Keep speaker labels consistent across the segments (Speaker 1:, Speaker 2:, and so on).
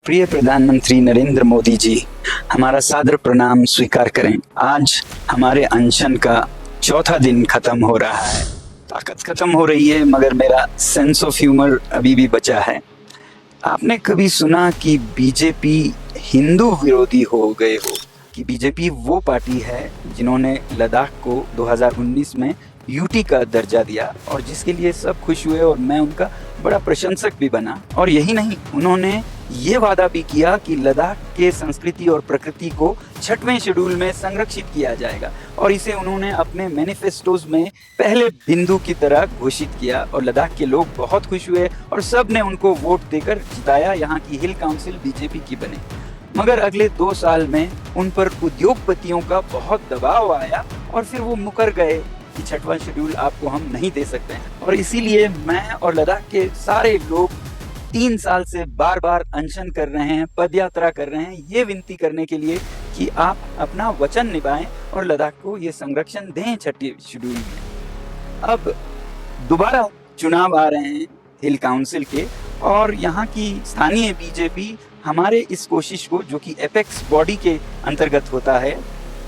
Speaker 1: प्रिय प्रधानमंत्री नरेंद्र मोदी जी, हमारा सादर प्रणाम स्वीकार करें। आज हमारे अनशन का चौथा दिन खत्म हो रहा है। ताकत खत्म हो रही है मगर मेरा सेंस ऑफ ह्यूमर अभी भी बचा है। आपने कभी सुना कि बीजेपी हिंदू विरोधी हो गए हो? कि बीजेपी वो पार्टी है जिन्होंने लद्दाख को 2019 में यूटी का दर्जा दिया और जिसके लिए सब खुश हुए और मैं उनका बड़ा प्रशंसक भी बना। और यही नहीं, उन्होंने ये वादा भी किया कि लद्दाख के संस्कृति और प्रकृति को 6वें शेड्यूल में संरक्षित किया जाएगा और इसे उन्होंने अपने मैनिफेस्टोज में पहले बिंदु की तरह घोषित किया और लद्दाख के लोग बहुत खुश हुए और सब ने उनको वोट देकर जिताया। यहाँ की हिल काउंसिल बीजेपी की बनी। मगर अगले 2 साल में उन पर उद्योगपतियों का बहुत दबाव आया और फिर वो मुकर गए कि 6वां शेड्यूल आपको हम नहीं दे सकते हैं। और इसीलिए मैं और लद्दाख के सारे लोग 3 साल से बार बार अनशन कर रहे हैं, पदयात्रा कर रहे हैं, ये विनती करने के लिए कि आप अपना वचन निभाएं और लद्दाख को ये संरक्षण दें 6वें शेड्यूल में। अब दोबारा चुनाव आ रहे हैं हिल काउंसिल के और यहाँ की स्थानीय बीजेपी हमारे इस कोशिश को, जो कि एपेक्स बॉडी के अंतर्गत होता है,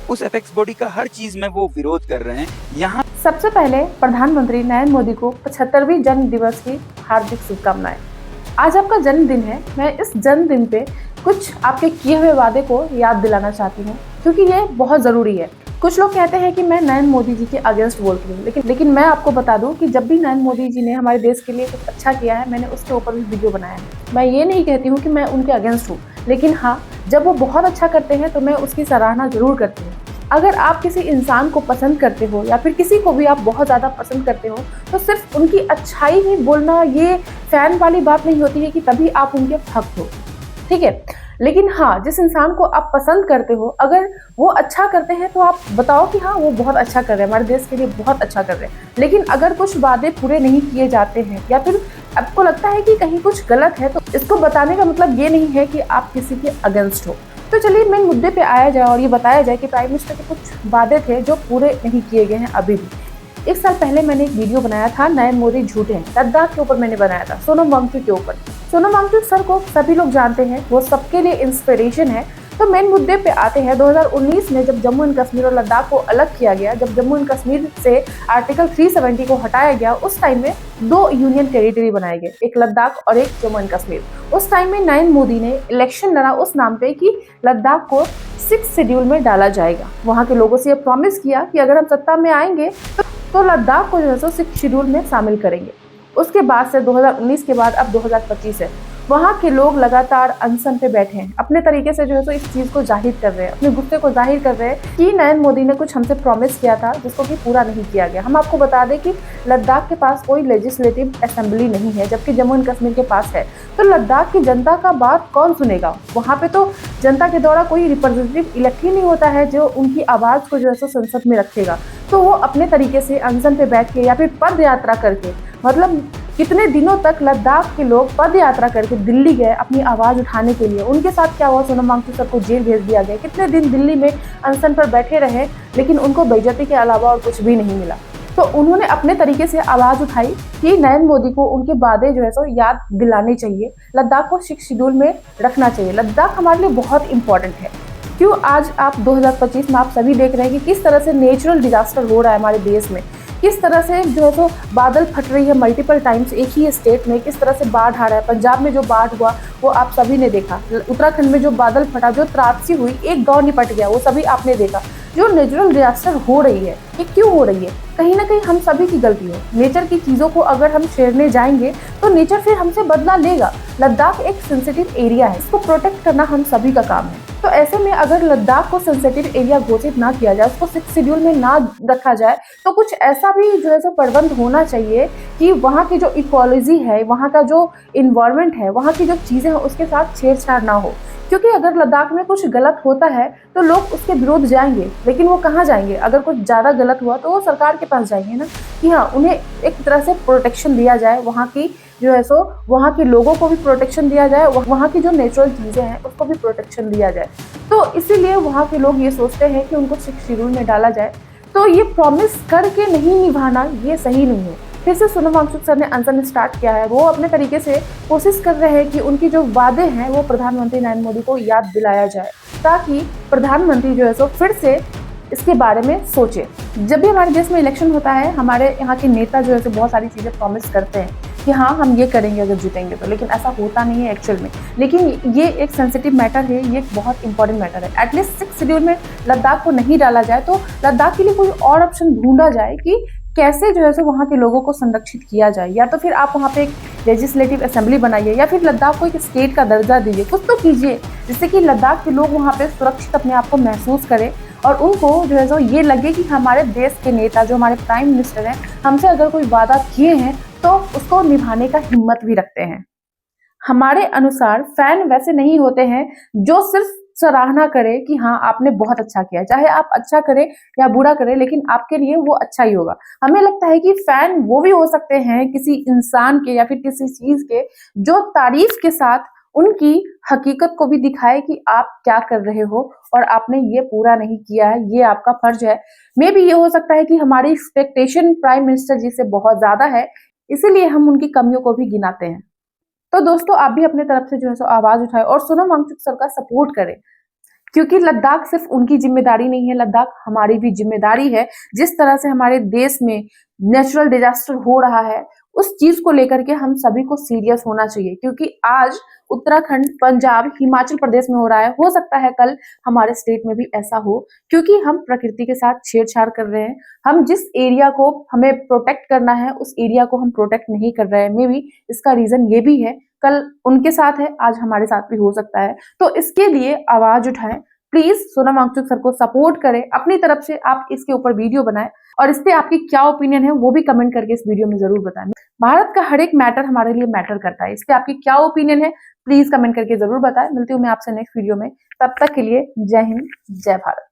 Speaker 1: उस एपेक्स बॉडी का हर चीज में वो विरोध कर रहे हैं। यहाँ
Speaker 2: सबसे पहले प्रधानमंत्री नरेंद्र मोदी को 75वीं जन्म दिवस की हार्दिक शुभकामनाएं। आज आपका जन्मदिन है। मैं इस जन्मदिन पे कुछ आपके किए हुए वादे को याद दिलाना चाहती हूँ, क्योंकि ये बहुत जरूरी है। कुछ लोग कहते हैं कि मैं नरेंद्र मोदी जी के अगेंस्ट बोलती हूँ, लेकिन मैं आपको बता दूं कि जब भी नरेंद्र मोदी जी ने हमारे देश के लिए कुछ अच्छा किया है, मैंने उसके ऊपर भी वीडियो बनाया है। मैं ये नहीं कहती हूँ कि मैं उनके अगेंस्ट हूँ, लेकिन हाँ, जब वो बहुत अच्छा करते हैं तो मैं उसकी सराहना जरूर करती हूँ। अगर आप किसी इंसान को पसंद करते हो या फिर किसी को भी आप बहुत ज़्यादा पसंद करते हो, तो सिर्फ उनकी अच्छाई ही बोलना ये फैन वाली बात नहीं होती है कि तभी आप उनके भक्त हो, ठीक है। लेकिन हाँ, जिस इंसान को आप पसंद करते हो, अगर वो अच्छा करते हैं तो आप बताओ कि हाँ, वो बहुत अच्छा कर रहे हैं, हमारे देश के लिए बहुत अच्छा कर रहे हैं। लेकिन अगर कुछ वादे पूरे नहीं किए जाते हैं या फिर आपको लगता है कि कहीं कुछ गलत है, तो इसको बताने का मतलब ये नहीं है कि आप किसी के अगेंस्ट हो। तो चलिए मेन मुद्दे पे आया जाए और ये बताया जाए कि प्राइम मिनिस्टर के कुछ वादे थे जो पूरे नहीं किए गए हैं अभी भी। 1 साल पहले मैंने एक वीडियो बनाया था, नरेंद्र मोदी झूठे हैं, लद्दाख के ऊपर मैंने बनाया था, सोनम वांगचुक के ऊपर। सोनम वांगचुक सर को सभी लोग जानते हैं, वो सबके लिए इंस्पिरेशन है। तो मेन मुद्दे पे आते हैं। 2019 में जब जम्मू एंड कश्मीर और लद्दाख को अलग किया गया, जब जम्मू एंड कश्मीर से आर्टिकल 370 को हटाया गया, उस टाइम में 2 यूनियन टेरिटरी बनाए गए, एक लद्दाख और एक जम्मू एंड कश्मीर। उस टाइम में नरेंद्र मोदी ने इलेक्शन लड़ा उस नाम पे कि लद्दाख को 6th शेड्यूल में डाला जाएगा। वहाँ के लोगों से ये प्रॉमिस किया कि अगर हम सत्ता में आएंगे तो लद्दाख को जो है 6th शेड्यूल में शामिल करेंगे। उसके बाद से 2019 के बाद अब 2025 है, वहाँ के लोग लगातार अनशन पे बैठे हैं, अपने तरीके से जो है इस चीज़ को जाहिर कर रहे हैं, अपने गुस्से को जाहिर कर रहे हैं कि नरेंद्र मोदी ने कुछ हमसे प्रॉमिस किया था जिसको कि पूरा नहीं किया गया। हम आपको बता दें कि लद्दाख के पास कोई लेजिस्लेटिव असेंबली नहीं है, जबकि जम्मू एंड कश्मीर के पास है। तो लद्दाख की जनता का बात कौन सुनेगा? वहाँ पे तो जनता के द्वारा कोई रिप्रेजेंटेटिव इलेक्ट ही नहीं होता है जो उनकी आवाज़ को जो है संसद में रखेगा। तो वो अपने तरीके से अनशन पे बैठ के या फिर पद यात्रा करके, मतलब कितने दिनों तक लद्दाख के लोग पद यात्रा करके दिल्ली गए अपनी आवाज़ उठाने के लिए। उनके साथ क्या हुआ? सोनम वांगचुक सर को जेल भेज दिया गया। कितने दिन दिल्ली में अनशन पर बैठे रहे, लेकिन उनको बेइज्जती के अलावा और कुछ भी नहीं मिला। तो उन्होंने अपने तरीके से आवाज़ उठाई कि नरेंद्र मोदी को उनके वादे जो है याद दिलाने चाहिए, लद्दाख को 6th शेड्यूल में रखना चाहिए। लद्दाख हमारे लिए बहुत इंपॉर्टेंट है। क्यों? आज आप 2025 में आप सभी देख रहे हैं कि किस तरह से नेचुरल डिजास्टर हो रहा है हमारे देश में, किस तरह से जो है बादल फट रही है मल्टीपल टाइम्स एक ही स्टेट में, किस तरह से बाढ़ आ रहा है। पंजाब में जो बाढ़ हुआ वो आप सभी ने देखा, उत्तराखंड में जो बादल फटा, जो त्रासदी हुई, एक गांव निपट गया, वो सभी आपने देखा। जो नेचुरल डिजास्टर हो रही है, ये क्यों हो रही है? कहीं ना कहीं हम सभी की गलती है। नेचर की चीज़ों को अगर हम छेड़ने जाएंगे तो नेचर फिर हमसे बदला लेगा। लद्दाख एक सेंसिटिव एरिया है, इसको प्रोटेक्ट करना हम सभी का काम है। तो ऐसे में अगर लद्दाख को सेंसिटिव एरिया घोषित ना किया जाए, उसको 6th शेड्यूल में ना रखा जाए, तो कुछ ऐसा भी जो है प्रबंध होना चाहिए कि वहाँ की जो इकोलॉजी है, वहाँ का जो इन्वायरमेंट है, वहाँ की जो चीज़ें हैं, उसके साथ छेड़छाड़ ना हो। क्योंकि अगर लद्दाख में कुछ गलत होता है तो लोग उसके विरोध जाएंगे, लेकिन वो कहाँ जाएंगे? अगर कुछ ज़्यादा गलत हुआ तो वो सरकार के पास जाएंगे ना, कि हाँ, उन्हें एक तरह से प्रोटेक्शन दिया जाए, वहाँ की जो है वहाँ के लोगों को भी प्रोटेक्शन दिया जाए, वहाँ की जो नेचुरल चीज़ें हैं उसको भी प्रोटेक्शन दिया जाए। तो इसीलिए वहाँ के लोग ये सोचते हैं कि उनको 6th शेड्यूल में डाला जाए। तो ये प्रॉमिस करके नहीं निभाना, ये सही नहीं है। फिर से सोनम वांगचुक सर ने अनशन स्टार्ट किया है। वो अपने तरीके से कोशिश कर रहे हैं कि उनकी जो वादे हैं वो प्रधानमंत्री नरेंद्र मोदी को याद दिलाया जाए, ताकि प्रधानमंत्री जो है सो फिर से इसके बारे में सोचे। जब भी हमारे देश में इलेक्शन होता है, हमारे यहाँ के नेता जो है सो बहुत सारी चीज़ें प्रॉमिस करते हैं कि हाँ हम ये करेंगे अगर जीतेंगे तो, लेकिन ऐसा होता नहीं है एक्चुअल में। लेकिन ये एक सेंसिटिव मैटर है, ये एक बहुत इंपॉर्टेंट मैटर है। एटलीस्ट 6 शेड्यूल में लद्दाख को नहीं डाला जाए तो लद्दाख के लिए कोई और ऑप्शन ढूंढा जाए कि कैसे जो है सो वहाँ के लोगों को संरक्षित किया जाए। या तो फिर आप वहाँ पे एक लेजिस्लेटिव असेंबली बनाइए, या फिर लद्दाख को एक स्टेट का दर्जा दीजिए, कुछ तो कीजिए जिससे कि लद्दाख के लोग वहाँ पे सुरक्षित अपने आप को महसूस करें और उनको जो है सो ये लगे कि हमारे देश के नेता जो हमारे प्राइम मिनिस्टर हैं, हमसे अगर कोई वादा किए हैं तो उसको निभाने का हिम्मत भी रखते हैं। हमारे अनुसार फैन वैसे नहीं होते हैं जो सिर्फ सराहना करे कि हाँ आपने बहुत अच्छा किया, चाहे आप अच्छा करें या बुरा करें, लेकिन आपके लिए वो अच्छा ही होगा। हमें लगता है कि फैन वो भी हो सकते हैं किसी इंसान के या फिर किसी चीज के जो तारीफ के साथ उनकी हकीकत को भी दिखाए कि आप क्या कर रहे हो और आपने ये पूरा नहीं किया है, ये आपका फर्ज है। मे बी ये हो सकता है कि हमारी एक्सपेक्टेशन प्राइम मिनिस्टर जी से बहुत ज्यादा है, इसीलिए हम उनकी कमियों को भी गिनाते हैं। तो दोस्तों आप भी अपने तरफ से जो है सो आवाज उठाए और सोनम वांगचुक सर का सपोर्ट करें, क्योंकि लद्दाख सिर्फ उनकी जिम्मेदारी नहीं है, लद्दाख हमारी भी जिम्मेदारी है। जिस तरह से हमारे देश में नेचुरल डिजास्टर हो रहा है, उस चीज को लेकर के हम सभी को सीरियस होना चाहिए, क्योंकि आज उत्तराखंड, पंजाब, हिमाचल प्रदेश में हो रहा है, हो सकता है कल हमारे स्टेट में भी ऐसा हो, क्योंकि हम प्रकृति के साथ छेड़छाड़ कर रहे हैं। हम जिस एरिया को हमें प्रोटेक्ट करना है उस एरिया को हम प्रोटेक्ट नहीं कर रहे हैं। मे बी इसका रीजन ये भी है, कल उनके साथ है, आज हमारे साथ भी हो सकता है। तो इसके लिए आवाज उठाएं, प्लीज सोनम वांगचुक सर को सपोर्ट करें, अपनी तरफ से आप इसके ऊपर वीडियो बनाएं और इस पे आपकी क्या ओपिनियन है वो भी कमेंट करके इस वीडियो में जरूर बताएं। भारत का हर एक मैटर हमारे लिए मैटर करता है, इस पे आपकी क्या ओपिनियन है प्लीज कमेंट करके जरूर बताएं। मिलती हूँ मैं आपसे नेक्स्ट वीडियो में, तब तक के लिए जय हिंद, जय भारत।